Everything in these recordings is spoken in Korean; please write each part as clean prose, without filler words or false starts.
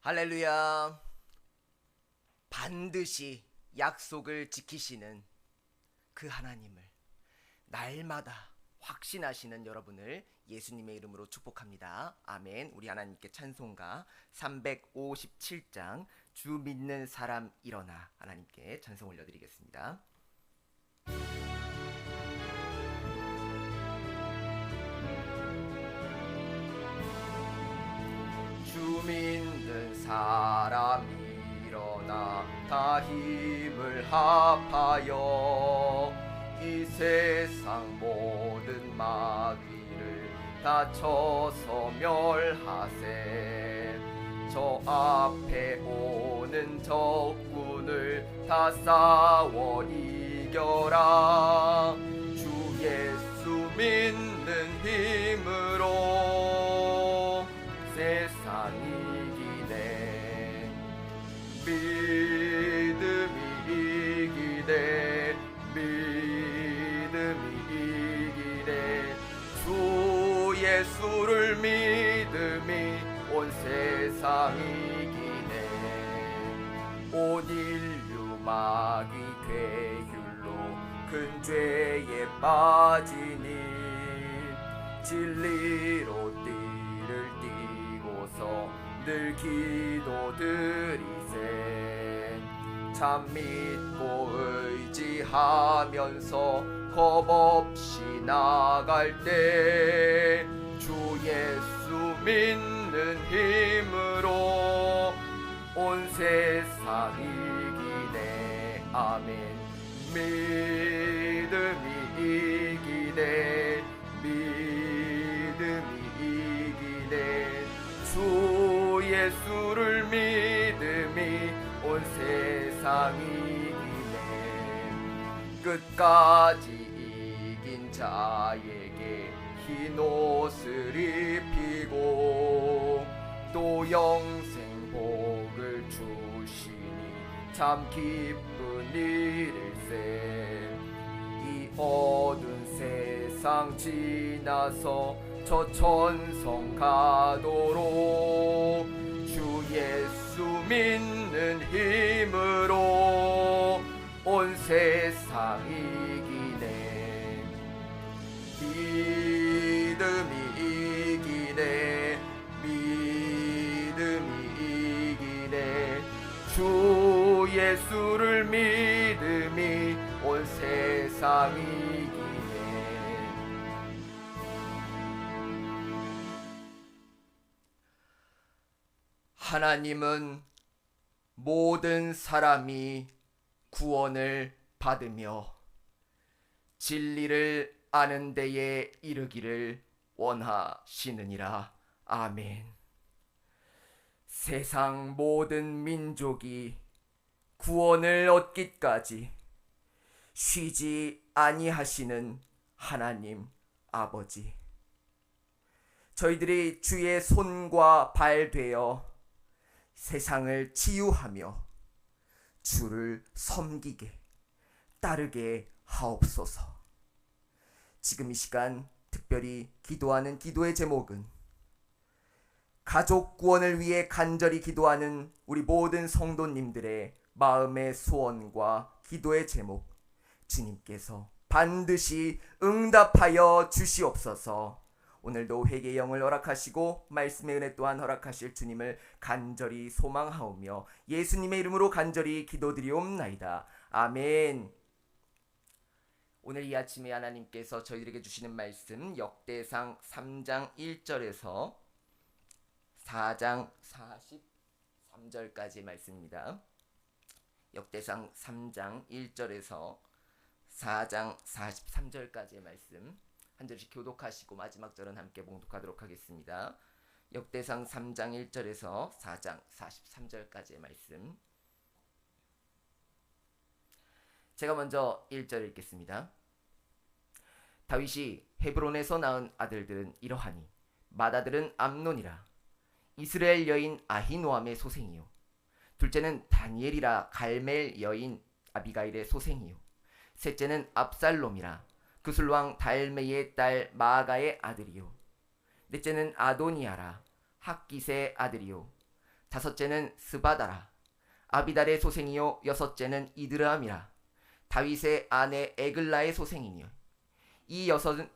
할렐루야. 반드시 약속을 지키시는 그 하나님을 날마다 확신하시는 여러분을 예수님의 이름으로 축복합니다. 아멘. 우리 하나님께 찬송가 357장 주 믿는 사람 일어나 하나님께 찬송 올려드리겠습니다. 주 믿는 사람 일어나 다 힘을 합하여 이 세상 모든 마귀를 다 쳐서 멸하세. 저 앞에 오는 적군을 다 싸워 이겨라. 주 예수 믿는 힘으로 세상 이기네. 믿음이 이기네. 믿음이 이기네. 주 예수를 믿음이 온 세상 이기네. 온 인류 마귀 괴율로 큰 죄에 빠지니 진리로 띠를 띠고서 늘 기도드리세. 참 믿고 의지하면서 겁없이 나갈 때 주 예수 믿는 힘으로 온 세상 이기네. 아멘. 믿음이 이기네. 믿음이 이기네. 주 예수를 믿음이 온 세상 이기네. 끝까지 이긴 자에게 흰 옷을 입히고 또 영생 복을 주시니 참 기쁜 일일세. 이 어두운 세상 지나서 저 천성 가도록 주 예수 믿는 힘으로 온 세상 이기네. 믿음이 이기네. 믿음이 이기네. 주 예수를 믿음이 온 세상 이기네. 하나님은 모든 사람이 구원을 받으며 진리를 아는 데에 이르기를 원하시느니라. 아멘. 세상 모든 민족이 구원을 얻기까지 쉬지 아니하시는 하나님 아버지, 저희들이 주의 손과 발 되어 세상을 치유하며 주를 섬기게 따르게 하옵소서. 지금 이 시간 특별히 기도하는 기도의 제목은 가족 구원을 위해 간절히 기도하는 우리 모든 성도님들의 마음의 소원과 기도의 제목, 주님께서 반드시 응답하여 주시옵소서. 오늘도 회개의 영을 허락하시고 말씀의 은혜 또한 허락하실 주님을 간절히 소망하오며 예수님의 이름으로 간절히 기도드리옵나이다. 아멘. 오늘 이 아침에 하나님께서 저희들에게 주시는 말씀 역대상 3장 1절에서 4장 43절까지의 말씀입니다. 역대상 3장 1절에서 4장 43절까지의 말씀 한 절씩 교독하시고 마지막 절은 함께 봉독하도록 하겠습니다. 역대상 3장 1절에서 4장 43절까지의 말씀, 제가 먼저 1절 읽겠습니다. 다윗이 헤브론에서 낳은 아들들은 이러하니 맏아들은 암논이라 이스라엘 여인 아히노암의 소생이요, 둘째는 다니엘이라 갈멜 여인 아비가일의 소생이요, 셋째는 압살롬이라 그술왕 달메의 딸 마아가의 아들이요, 넷째는 아도니아라 학깃의 아들이요, 다섯째는 스바다라. 아비달의 소생이요 여섯째는 이드람이라. 다윗의 아내 에글라의 소생이니요. 이 여섯은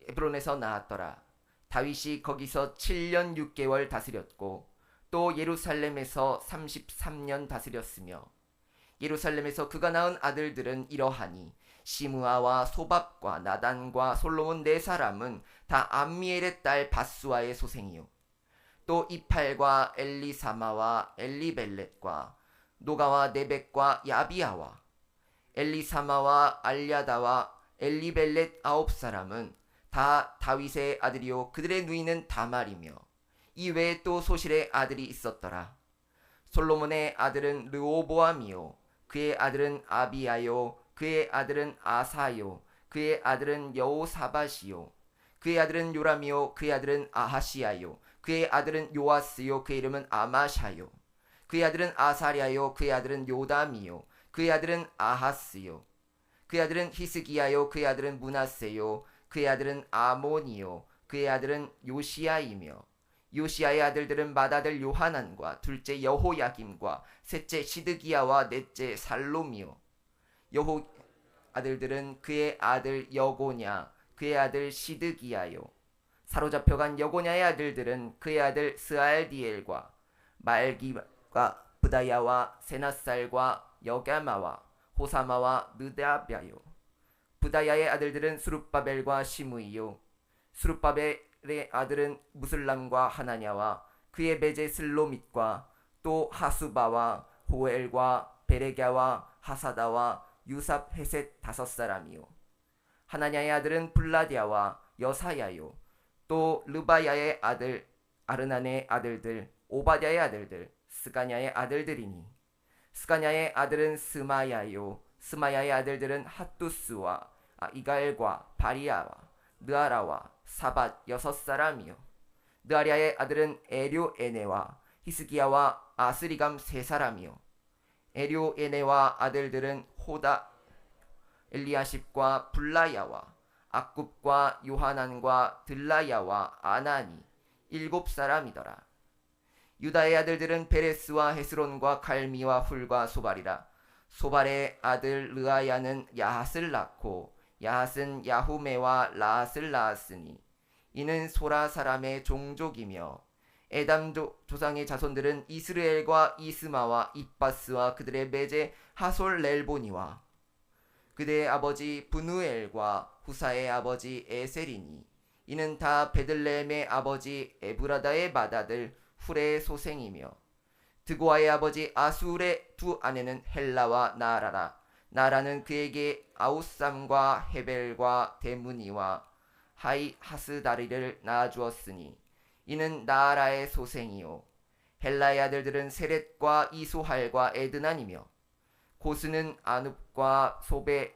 에브론에서 나았더라. 다윗이 거기서 7년 6개월 다스렸고 또 예루살렘에서 33년 다스렸으며 예루살렘에서 그가 낳은 아들들은 이러하니 시므아와 소밥과 나단과 솔로몬 네 사람은 다 암미엘의 딸 바수아의 소생이요. 또 이팔과 엘리사마와 엘리벨렛과 노가와 네벡과 야비아와 엘리사마와 알야다와 엘리벨렛 아홉 사람은 다 다윗의 아들이요 그들의 누이는 다말이며 이 외에 또 소실의 아들이 있었더라. 솔로몬의 아들은 르호보암이요 그의 아들은 아비야요 그의 아들은 아사요 그의 아들은 여호사밧이요 그의 아들은 요람이요 그의 아들은 아하시야요 그의 아들은 요아스요 그의 이름은 아마샤요 그의 아들은 아사랴요 그의 아들은 요담이요 그의 아들은 아하스요 그의 아들은 히스기야요 그의 아들은 므낫세요 그의 아들은 아몬이요 그의 아들은 요시야이며 요시야의 아들들은 맏아들 요하난과 둘째 여호야김과 셋째 시드기야와 넷째 살롬이요 여호 아들들은 그의 아들 여고냐 그의 아들 시드기야요 사로잡혀간 여고냐의 아들들은 그의 아들 스알디엘과 말기가 브다야와 세나살과 여가마와 호사마와 느다랴요 브다야의 아들들은 수룹바벨과 시므이요 수룹바벨의 아들은 무슬람과 하나냐와 그의 배제 슬로밋과 또 하수바와 호엘과 베레갸와 하사다와 유삽 헤셋 다섯 사람이요 하나냐의 아들은 블라디아와 여사야요 또 르바야의 아들 아르난의 아들들 오바댜의 아들들 스가냐의 아들들이니 스가냐의 아들은 스마야요 스마야의 아들들은 핫두스와 이갈과 바리아와 느아라와 사밧 여섯 사람이요 느아랴의 아들은 에료에네와 히스기야와 아스리감 세 사람이요 에료에네와 아들들은 호다 엘리아십과 블라야와 악굽과 요하난과 들라야와 아나니 일곱 사람이더라. 유다의 아들들은 베레스와 헤스론과 갈미와 훌과 소발이라. 소발의 아들 르아야는 야핫을 낳고 야핫은 야후메와 라핫을 낳았으니 이는 소라 사람의 종족이며 에담 조상의 자손들은 이스르엘과 이스마와 입바스와 그들의 매제 하솔 렐보니와 그들의 아버지 브누엘과 후사의 아버지 에셀이니 이는 다 베들레헴의 아버지 에브라다의 맏아들 훌의 소생이며 드고아의 아버지 아술의 두 아내는 헬라와 나라라. 나라는 그에게 아우삼과 헤벨과 데무니와 하이 하스다리를 낳아주었으니 이는 나라의 소생이요 헬라의 아들들은 세렛과 이소할과 에드난이며 고스는 아눕과 소베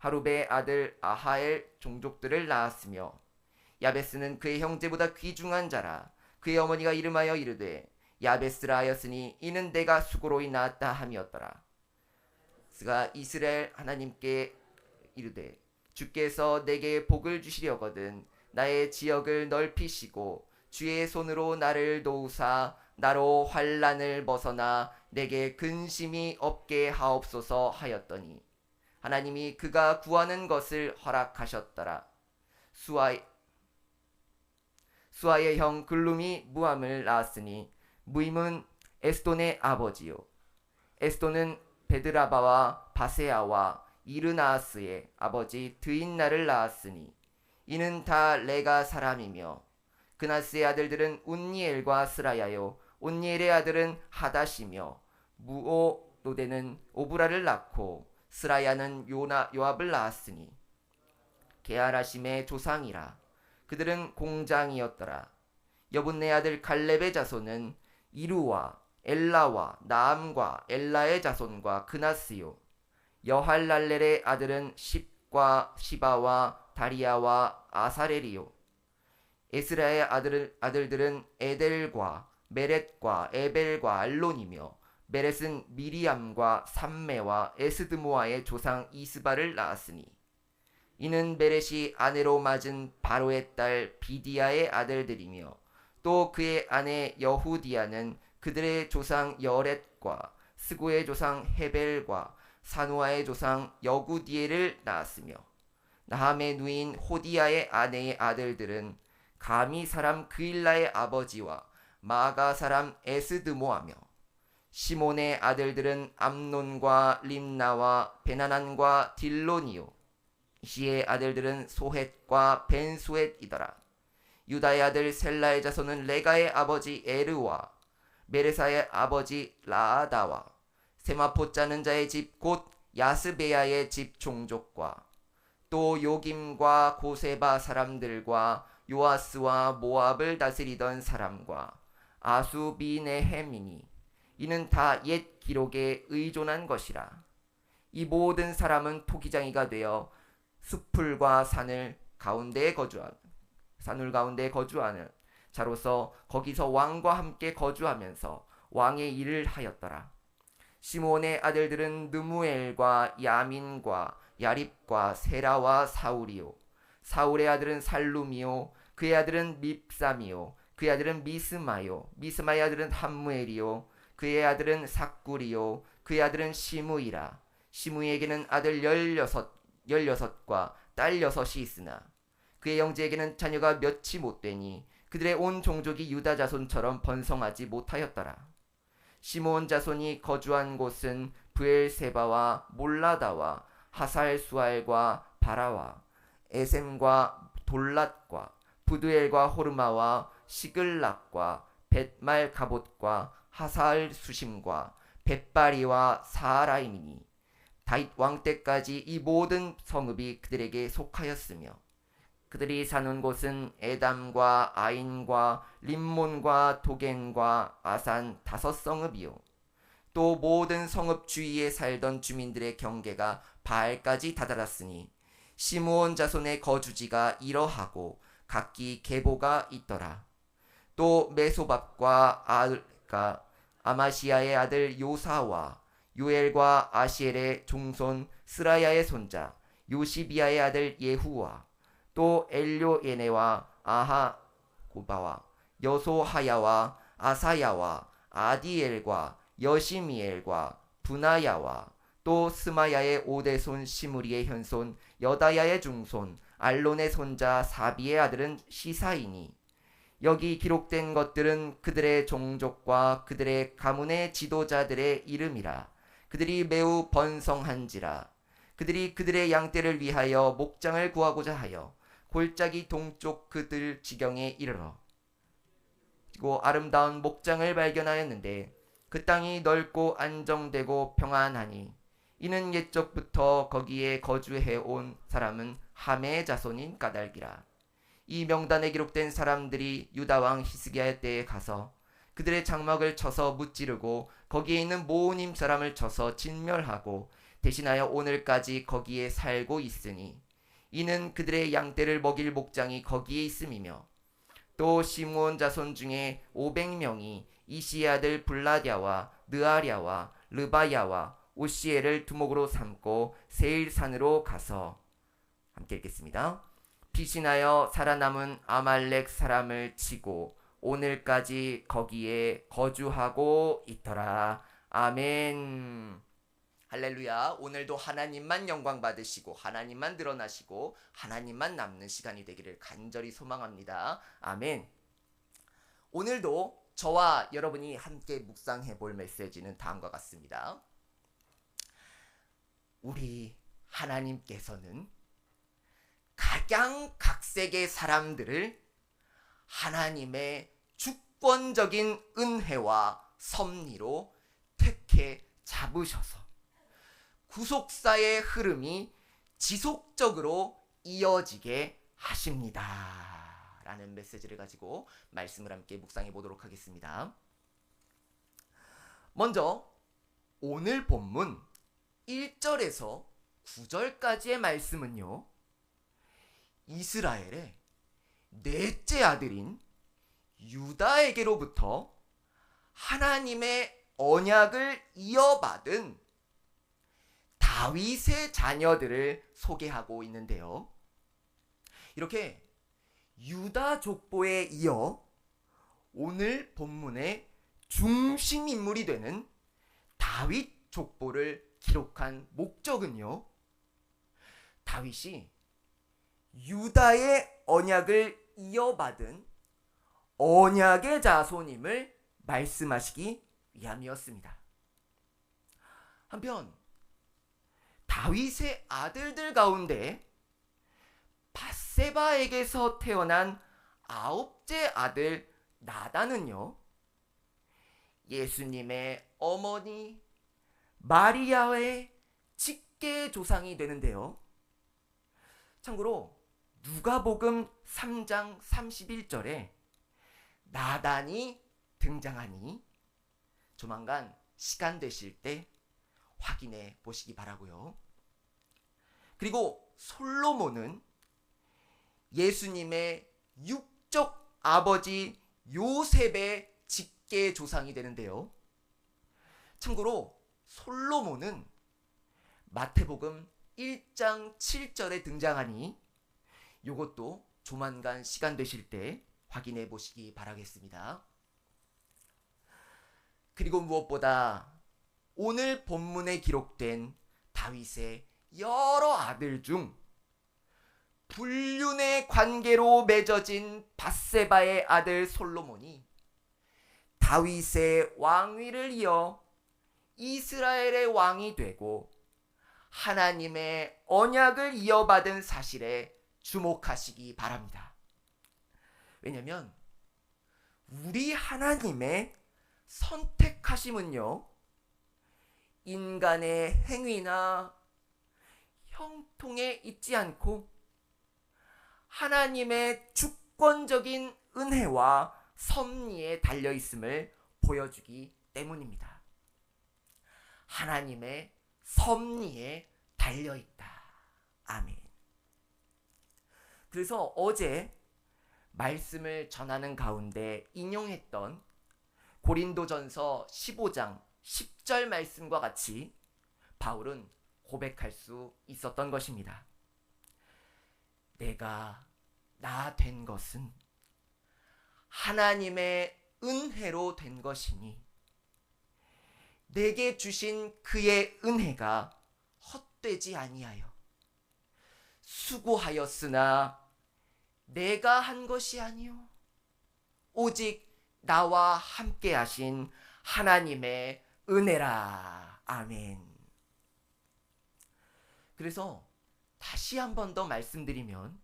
하룹의 아들 아하엘 종족들을 낳았으며 야베스는 그의 형제보다 귀중한 자라. 그의 어머니가 이름하여 이르되 야베스라 하였으니 이는 내가 수고로이 낳았다 함이었더라. 그가 이스라엘 하나님께 이르되 주께서 내게 복을 주시려거든 나의 지역을 넓히시고 주의 손으로 나를 도우사 나로 환난을 벗어나 내게 근심이 없게 하옵소서 하였더니 하나님이 그가 구하는 것을 허락하셨더라. 수아의 형 글룸이 무함을 낳았으니 무임은 에스돈의 아버지요 에스돈은 베드라바와 바세아와 이르나스의 아버지 드인나를 낳았으니 이는 다 레가 사람이며 그나스의 아들들은 운니엘과 스라야요 온니엘의 아들은 하닷이며 무오 노데는 오브라를 낳고 스라야는 요압을 낳았으니 게하라심의 조상이라. 그들은 공장이었더라. 여분네 아들 갈렙의 자손은 이루와 엘라와 나암과 엘라의 자손과 그나스요 여할랄렐의 아들은 십과 시바와 다리아와 아사렐이요 에스라의 아들들은 에델과 메렛과 에벨과 알론이며 메렛은 미리암과 삼메와 에스드모아의 조상 이스바를 낳았으니 이는 메렛이 아내로 맞은 바로의 딸 비디아의 아들들이며 또 그의 아내 여후디아는 그들의 조상 여렛과 스고의 조상 헤벨과 사누아의 조상 여구디엘을 낳았으며 나함의 누인 호디야의 아내의 아들들은 가미 사람 그일라의 아버지와 마가 사람 에스드모하며 시몬의 아들들은 암논과 림나와 베나난과 딜로니요 시의 아들들은 소헷과 벤소헷이더라. 유다의 아들 셀라의 자손은 레가의 아버지 에르와 메레사의 아버지 라아다와 세마포 짜는 자의 집 곧 야스베야의 집 종족과 또 요김과 고세바 사람들과 요아스와 모압을 다스리던 사람과 아수비네헤미니 이는 다 옛 기록에 의존한 것이라. 이 모든 사람은 토기장이가 되어 숲풀과 산을 가운데에 산울 가운데 거주하는 자로서 거기서 왕과 함께 거주하면서 왕의 일을 하였더라. 시몬의 아들들은 느무엘과 야민과 야립과 세라와 사울이요 사울의 아들은 살룸이요 그의 아들은 밉삼이요 그의 아들은 미스마요 미스마의 아들은 함무엘이요 그의 아들은 삭구리요 그의 아들은 시므이라. 시므이에게는 아들 16과 딸 6이 있으나 그의 형제에게는 자녀가 몇이 못되니 그들의 온 종족이 유다 자손처럼 번성하지 못하였더라. 시므온 자손이 거주한 곳은 브엘세바와 몰라다와 하살수알과 바라와 에셈과 돌랏과 부드엘과 호르마와 시글락과 벳말 가봇과 하사을 수심과 벳바리와 사하라임이니 다윗 왕 때까지 이 모든 성읍이 그들에게 속하였으며 그들이 사는 곳은 에담과 아인과 림몬과 도겐과 아산 5성읍이요 또 모든 성읍 주위에 살던 주민들의 경계가 바알까지 다다랐으니 시므온 자손의 거주지가 이러하고 각기 계보가 있더라. 또 메소밥과 아을가 아마시아의 아들 요사와 요엘과 아시엘의 종손 스라야의 손자 요시비아의 아들 예후와 또 엘료에네와 아하고바와 여소하야와 아사야와 아디엘과 여시미엘과 분하야와 또 스마야의 오대손 시므리의 현손 여다야의 중손 알론의 손자 사비의 아들은 시사이니 여기 기록된 것들은 그들의 종족과 그들의 가문의 지도자들의 이름이라. 그들이 매우 번성한지라. 그들이 그들의 양떼를 위하여 목장을 구하고자 하여 골짜기 동쪽 그들 지경에 이르러 그리고 아름다운 목장을 발견하였는데 그 땅이 넓고 안정되고 평안하니 이는 옛적부터 거기에 거주해 온 사람은 함의 자손인 까닭이라. 이 명단에 기록된 사람들이 유다 왕 히스기야 때에 가서 그들의 장막을 쳐서 무찌르고 거기에 있는 모님 사람을 쳐서 진멸하고 대신하여 오늘까지 거기에 살고 있으니 이는 그들의 양떼를 먹일 목장이 거기에 있음이며 또 시므온 자손 중에 500명이 이시의 아들 블라랴와 느아랴와 르바야와 오시엘을 두목으로 삼고 세일산으로 가서 함께 읽겠습니다. 피신하여 살아남은 아말렉 사람을 치고 오늘까지 거기에 거주하고 있더라. 아멘. 할렐루야. 오늘도 하나님만 영광 받으시고 하나님만 드러나시고 하나님만 남는 시간이 되기를 간절히 소망합니다. 아멘. 오늘도 저와 여러분이 함께 묵상해 볼 메시지는 다음과 같습니다. 우리 하나님께서는 각양각색의 사람들을 하나님의 주권적인 은혜와 섭리로 택해 잡으셔서 구속사의 흐름이 지속적으로 이어지게 하십니다. 라는 메시지를 가지고 말씀을 함께 묵상해 보도록 하겠습니다. 먼저 오늘 본문 1절에서 9절까지의 말씀은요, 이스라엘의 넷째 아들인 유다에게로부터 하나님의 언약을 이어받은 다윗의 자녀들을 소개하고 있는데요. 이렇게 유다 족보에 이어 오늘 본문의 중심 인물이 되는 다윗 족보를 기록한 목적은요, 다윗이 유다의 언약을 이어받은 언약의 자손임을 말씀하시기 위함이었습니다. 한편 다윗의 아들들 가운데 밧세바에게서 태어난 9째 아들 나단은요, 예수님의 어머니 마리아의 직계 조상이 되는데요. 참고로 누가복음 3장 31절에 나단이 등장하니 조만간 시간 되실 때 확인해 보시기 바라고요. 그리고 솔로몬은 예수님의 육적 아버지 요셉의 직계 조상이 되는데요. 참고로 솔로몬은 마태복음 1장 7절에 등장하니 이것도 조만간 시간 되실 때 확인해 보시기 바라겠습니다. 그리고 무엇보다 오늘 본문에 기록된 다윗의 여러 아들 중 불륜의 관계로 맺어진 밧세바의 아들 솔로몬이 다윗의 왕위를 이어 이스라엘의 왕이 되고 하나님의 언약을 이어받은 사실에 주목하시기 바랍니다. 왜냐하면 우리 하나님의 선택하심은요, 인간의 행위나 형통에 있지 않고 하나님의 주권적인 은혜와 섭리에 달려있음을 보여주기 때문입니다. 하나님의 섭리에 달려있다. 아멘. 그래서 어제 말씀을 전하는 가운데 인용했던 고린도전서 15장 10절 말씀과 같이 바울은 고백할 수 있었던 것입니다. 내가 나 된 것은 하나님의 은혜로 된 것이니 내게 주신 그의 은혜가 헛되지 아니하여 수고하였으나 내가 한 것이 아니요 오직 나와 함께 하신 하나님의 은혜라. 아멘. 그래서 다시 한 번 더 말씀드리면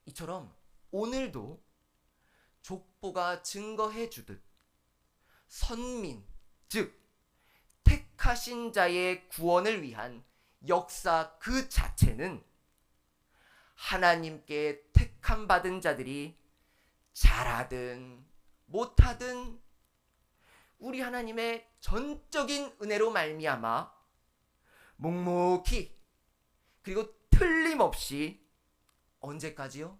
이처럼 오늘도 족보가 증거해 주듯 선민, 즉 택하신 자의 구원을 위한 역사 그 자체는 하나님께 택함 받은 자들이 잘하든 못하든 우리 하나님의 전적인 은혜로 말미암아 묵묵히 그리고 틀림없이 언제까지요?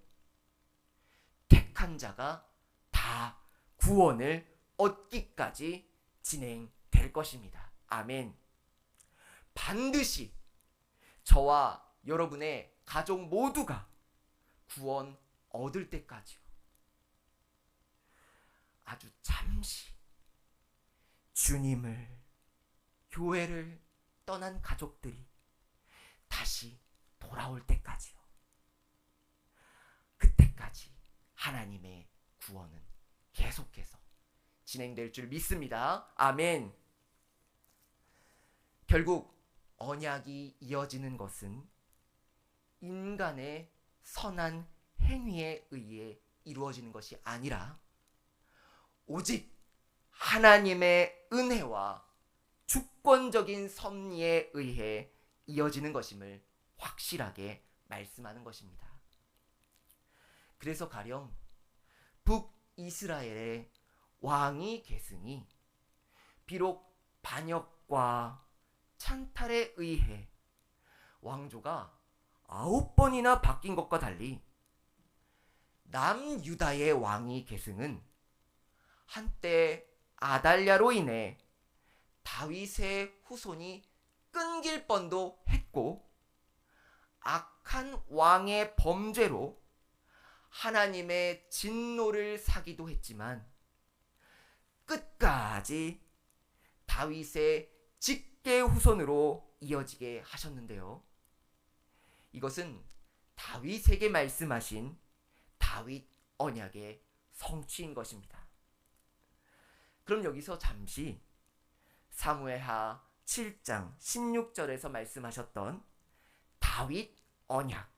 택한 자가 다 구원을 얻기까지 진행될 것입니다. 아멘. 반드시 저와 여러분의 가족 모두가 구원 얻을 때까지요. 아주 잠시 주님을, 교회를 떠난 가족들이 다시 돌아올 때까지요. 그때까지 하나님의 구원은 계속해서 진행될 줄 믿습니다. 아멘. 결국 언약이 이어지는 것은 인간의 선한 행위에 의해 이루어지는 것이 아니라 오직 하나님의 은혜와 주권적인 섭리에 의해 이어지는 것임을 확실하게 말씀하는 것입니다. 그래서 가령 북이스라엘의 왕위 계승이 비록 반역과 찬탈에 의해 왕조가 9번이나 바뀐 것과 달리 남유다의 왕위 계승은 한때 아달랴로 인해 다윗의 후손이 끊길 뻔도 했고 악한 왕의 범죄로 하나님의 진노를 사기도 했지만 끝까지 다윗의 직계 후손으로 이어지게 하셨는데요. 이것은 다윗에게 말씀하신 다윗 언약의 성취인 것입니다. 그럼 여기서 잠시 사무엘하 7장 16절에서 말씀하셨던 다윗 언약,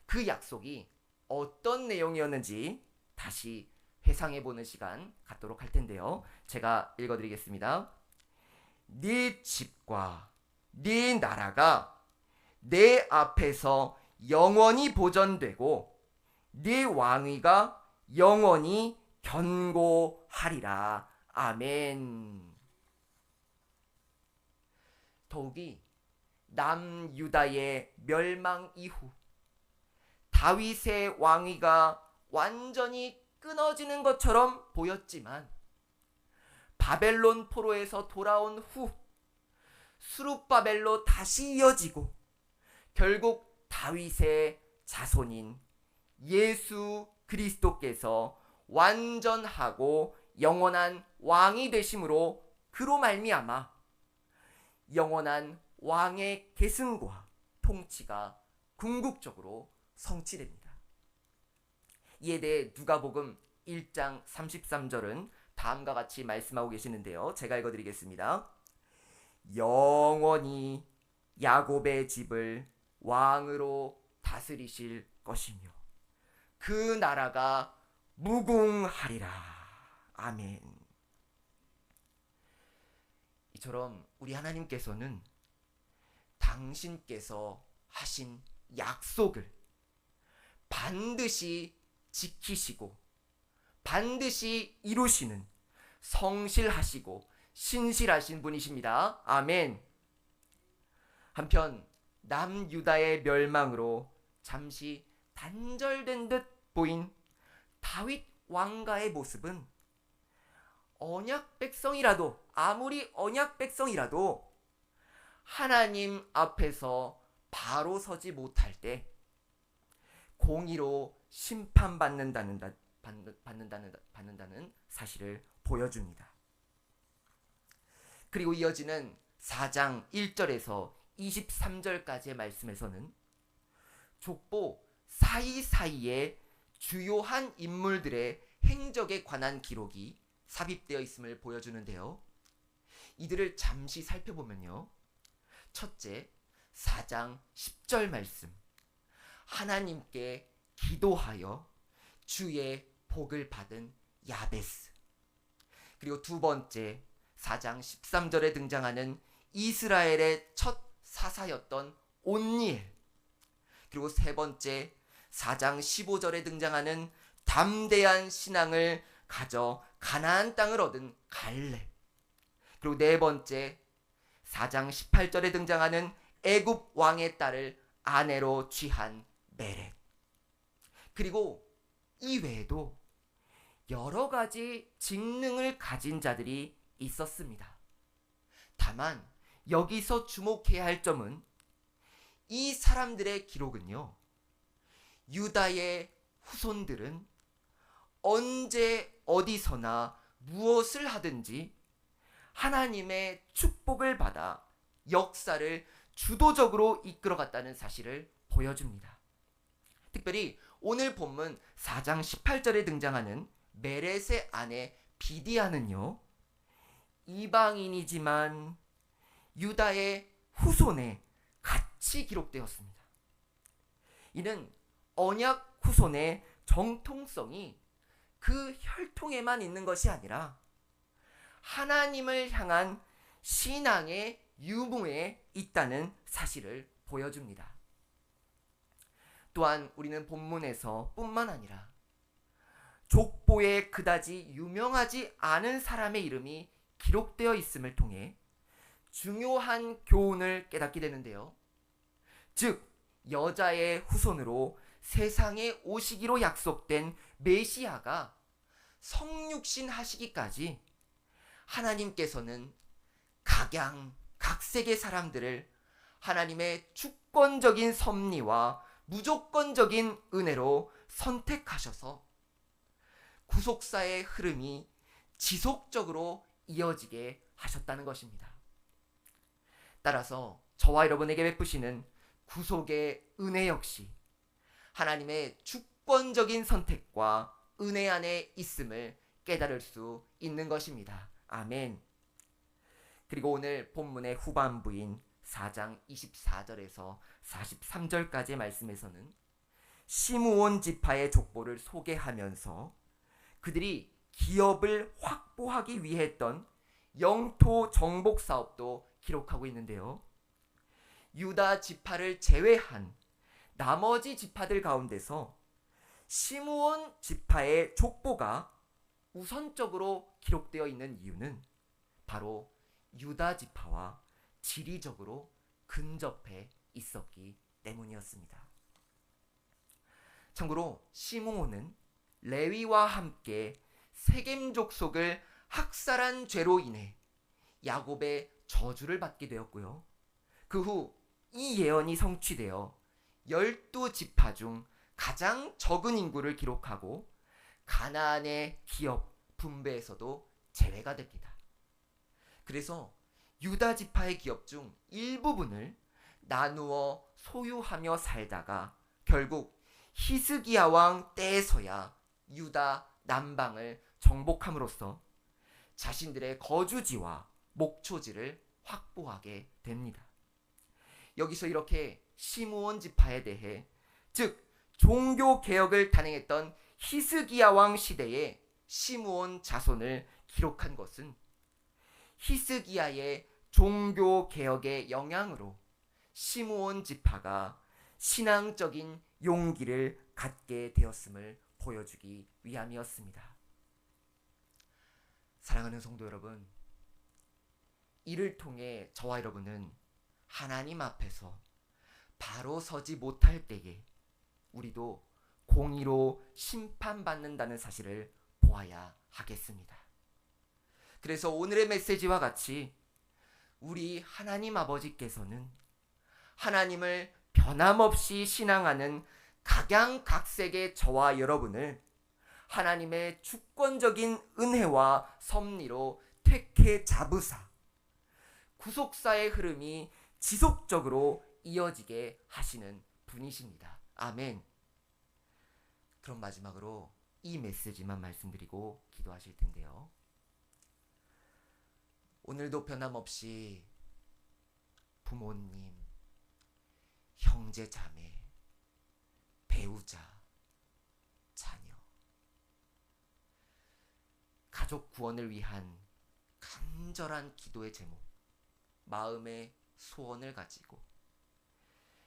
그 약속이 어떤 내용이었는지 다시 회상해보는 시간 갖도록 할 텐데요. 제가 읽어드리겠습니다. 네 집과 네 나라가 내 앞에서 영원히 보존되고 네 왕위가 영원히 견고하리라. 아멘. 더욱이 남유다의 멸망 이후 다윗의 왕위가 완전히 끊어지는 것처럼 보였지만 바벨론 포로에서 돌아온 후 스룹바벨로 다시 이어지고 결국 다윗의 자손인 예수 그리스도께서 완전하고 영원한 왕이 되심으로 그로 말미암아 영원한 왕의 계승과 통치가 궁극적으로 성취됩니다. 이에 대해 누가복음 1장 33절은 다음과 같이 말씀하고 계시는데요. 제가 읽어드리겠습니다. 영원히 야곱의 집을 왕으로 다스리실 것이며 그 나라가 무궁하리라. 아멘. 이처럼 우리 하나님께서는 당신께서 하신 약속을 반드시 지키시고 반드시 이루시는 성실하시고 신실하신 분이십니다. 아멘. 한편 남유다의 멸망으로 잠시 단절된 듯 보인 다윗 왕가의 모습은 언약 백성이라도, 아무리 언약 백성이라도 하나님 앞에서 바로 서지 못할 때 공의로 심판받는다는 사실을 보여줍니다. 그리고 이어지는 4장 1절에서 23절까지의 말씀에서는 족보 사이사이에 주요한 인물들의 행적에 관한 기록이 삽입되어 있음을 보여주는데요. 이들을 잠시 살펴보면요. 첫째, 4장 10절 말씀. 하나님께 기도하여 주의 복을 받은 야베스. 그리고 두 번째, 4장 13절에 등장하는 이스라엘의 첫 사사였던 온니엘. 그리고 세 번째, 4장 15절에 등장하는 담대한 신앙을 가져 가나안 땅을 얻은 갈렙. 그리고 네 번째, 4장 18절에 등장하는 애굽 왕의 딸을 아내로 취한 메렉. 그리고 이 외에도 여러 가지 직능을 가진 자들이 있었습니다. 다만 여기서 주목해야 할 점은 이 사람들의 기록은요, 유다의 후손들은 언제 어디서나 무엇을 하든지 하나님의 축복을 받아 역사를 주도적으로 이끌어갔다는 사실을 보여줍니다. 특별히 오늘 본문 4장 18절에 등장하는 메렛의 아내 비디아는요, 이방인이지만 유다의 후손에 같이 기록되었습니다. 이는 언약 후손의 정통성이 그 혈통에만 있는 것이 아니라 하나님을 향한 신앙의 유무에 있다는 사실을 보여줍니다. 또한 우리는 본문에서 뿐만 아니라 족보에 그다지 유명하지 않은 사람의 이름이 기록되어 있음을 통해 중요한 교훈을 깨닫게 되는데요. 즉 여자의 후손으로 세상에 오시기로 약속된 메시아가 성육신 하시기까지 하나님께서는 각양각색의 사람들을 하나님의 주권적인 섭리와 무조건적인 은혜로 선택하셔서 구속사의 흐름이 지속적으로 이어지게 하셨다는 것입니다. 따라서 저와 여러분에게 베푸시는 구속의 은혜 역시 하나님의 주권적인 선택과 은혜 안에 있음을 깨달을 수 있는 것입니다. 아멘. 그리고 오늘 본문의 후반부인 4장 24절에서 43절까지의 말씀에서는 시므온 지파의 족보를 소개하면서 그들이 기업을 확보하기 위해 했던 영토 정복 사업도 기록하고 있는데요. 유다 지파를 제외한 나머지 지파들 가운데서 시므온 지파의 족보가 우선적으로 기록되어 있는 이유는 바로 유다 지파와 지리적으로 근접해 있었기 때문이었습니다. 참고로 시므온은 레위와 함께 세겜 족속을 학살한 죄로 인해 야곱의 저주를 받게 되었고요. 그 후 이 예언이 성취되어 12지파 중 가장 적은 인구를 기록하고 가나안의 기업 분배에서도 제외가 됩니다. 그래서 유다 지파의 기업 중 일부분을 나누어 소유하며 살다가 결국 히스기야 왕 때에서야 유다 남방을 정복함으로써 자신들의 거주지와 목초지를 확보하게 됩니다. 여기서 이렇게 시므온 지파에 대해, 즉 종교 개혁을 단행했던 히스기야 왕 시대에 시므온 자손을 기록한 것은 히스기야의 종교 개혁의 영향으로 시므온 지파가 신앙적인 용기를 갖게 되었음을 보여주기 위함이었습니다. 사랑하는 성도 여러분, 이를 통해 저와 여러분은 하나님 앞에서 바로 서지 못할 때에 우리도 공의로 심판받는다는 사실을 보아야 하겠습니다. 그래서 오늘의 메시지와 같이 우리 하나님 아버지께서는 하나님을 변함없이 신앙하는 각양각색의 저와 여러분을 하나님의 주권적인 은혜와 섭리로 택해 잡으사 구속사의 흐름이 지속적으로 이어지게 하시는 분이십니다. 아멘. 그럼 마지막으로 이 메시지만 말씀드리고 기도하실 텐데요. 오늘도 변함없이 부모님, 형제 자매, 배우자, 자녀, 가족 구원을 위한 간절한 기도의 제목, 마음의 소원을 가지고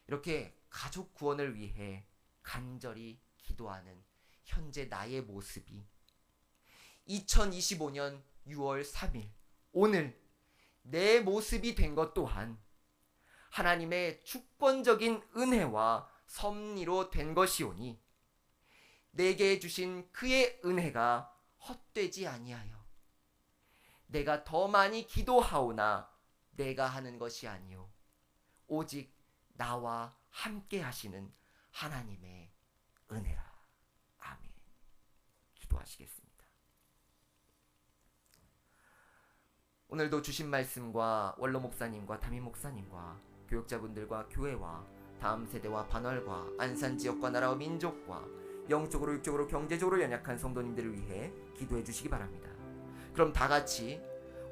이렇게 가족 구원을 위해 간절히 기도하는 현재 나의 모습이 2025년 6월 3일 오늘 내 모습이 된 것 또한 하나님의 주권적인 은혜와 섭리로 된 것이오니 내게 주신 그의 은혜가 헛되지 아니하여 내가 더 많이 기도하오나 내가 하는 것이 아니요 오직 나와 함께 하시는 하나님의 은혜라. 아멘. 기도하시겠습니다. 오늘도 주신 말씀과 원로 목사님과 담임 목사님과 교육자분들과 교회와 다음 세대와 반월과 안산 지역과 나라와 민족과 영적으로 육적으로 경제적으로 연약한 성도님들을 위해 기도해 주시기 바랍니다. 그럼 다 같이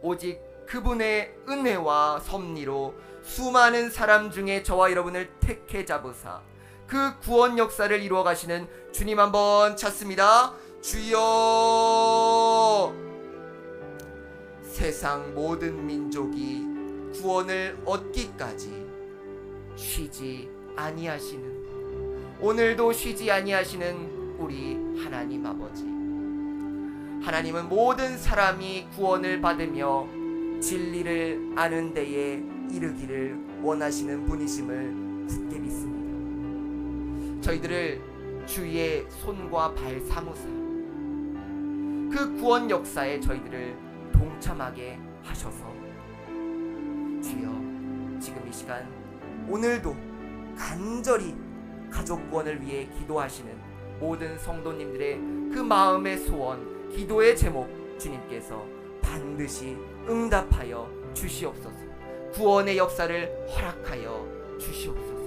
오직 그분의 은혜와 섭리로 수많은 사람 중에 저와 여러분을 택해 잡으사 그 구원 역사를 이루어 가시는 주님 한번 찾습니다. 주여, 세상 모든 민족이 구원을 얻기까지 쉬지 아니하시는, 오늘도 쉬지 아니하시는 우리 하나님 아버지, 하나님은 모든 사람이 구원을 받으며 진리를 아는 데에 이르기를 원하시는 분이심을 굳게 믿습니다. 저희들을 주의 손과 발 삼으사 그 구원 역사에 저희들을 동참하게 하셔서 주여, 지금 이 시간 오늘도 간절히 가족 구원을 위해 기도하시는 모든 성도님들의 그 마음의 소원, 기도의 제목 주님께서 반드시 응답하여 주시옵소서. 구원의 역사를 허락하여 주시옵소서.